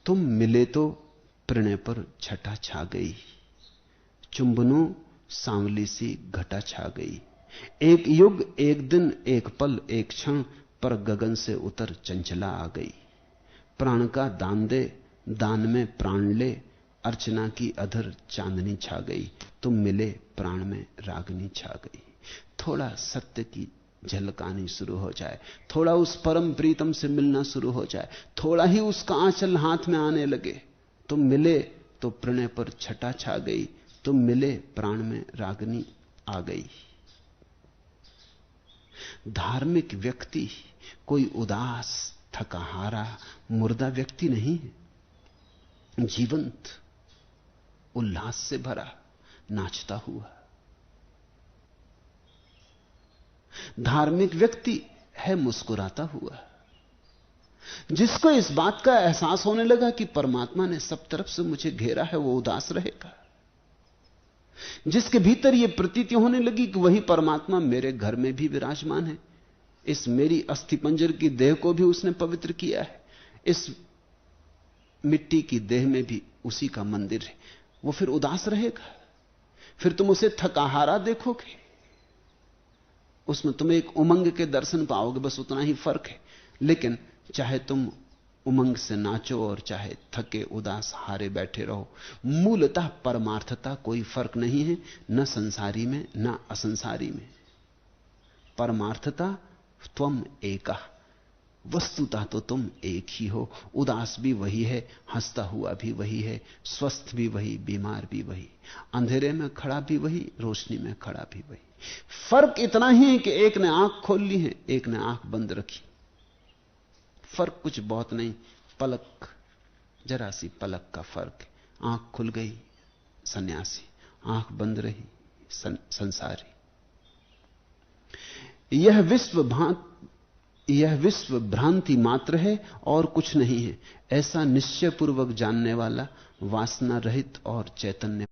तुम मिले तो प्रणय पर छटा छा गई, चुंबनों सांवली सी घटा छा गई। एक युग एक दिन एक पल एक क्षण पर गगन से उतर चंचला आ गई। प्राण का दान दे, दान में प्राण ले, अर्चना की अधर चांदनी छा गई। तुम मिले प्राण में रागनी छा गई। थोड़ा सत्य की झलक आनी शुरू हो जाए, थोड़ा उस परम प्रीतम से मिलना शुरू हो जाए, थोड़ा ही उसका आंचल हाथ में आने लगे। तुम मिले तो प्रणय पर छटा छा गई, तुम मिले प्राण में रागनी आ गई। धार्मिक व्यक्ति कोई उदास थकाहारा मुर्दा व्यक्ति नहीं है, जीवंत उल्लास से भरा नाचता हुआ। धार्मिक व्यक्ति है मुस्कुराता हुआ, जिसको इस बात का एहसास होने लगा कि परमात्मा ने सब तरफ से मुझे घेरा है, वो उदास रहेगा। जिसके भीतर यह प्रतीति होने लगी कि वही परमात्मा मेरे घर में भी विराजमान है, इस मेरी अस्थिपंजर की देह को भी उसने पवित्र किया है, इस मिट्टी की देह में भी उसी का मंदिर है, वो फिर उदास रहेगा। फिर तुम उसे थकाहारा देखोगे, उसमें तुम एक उमंग के दर्शन पाओगे, बस उतना ही फर्क है। लेकिन चाहे तुम उमंग से नाचो और चाहे थके उदास हारे बैठे रहो, मूलतः परमार्थता कोई फर्क नहीं है, न संसारी में न असंसारी में। परमार्थता त्वम एका, वस्तुतः तो तुम एक ही हो। उदास भी वही है, हंसता हुआ भी वही है, स्वस्थ भी वही, बीमार भी वही, अंधेरे में खड़ा भी वही, रोशनी में खड़ा भी वही। फर्क इतना ही है कि एक ने आंख खोल ली है, एक ने आंख बंद रखी। फर्क कुछ बहुत नहीं, पलक, जरा सी पलक का फर्क है। आंख खुल गई सन्यासी, आंख बंद रही संसारी। यह विश्व भ्रांति मात्र है और कुछ नहीं है, ऐसा निश्चय पूर्वक जानने वाला वासना रहित और चैतन्य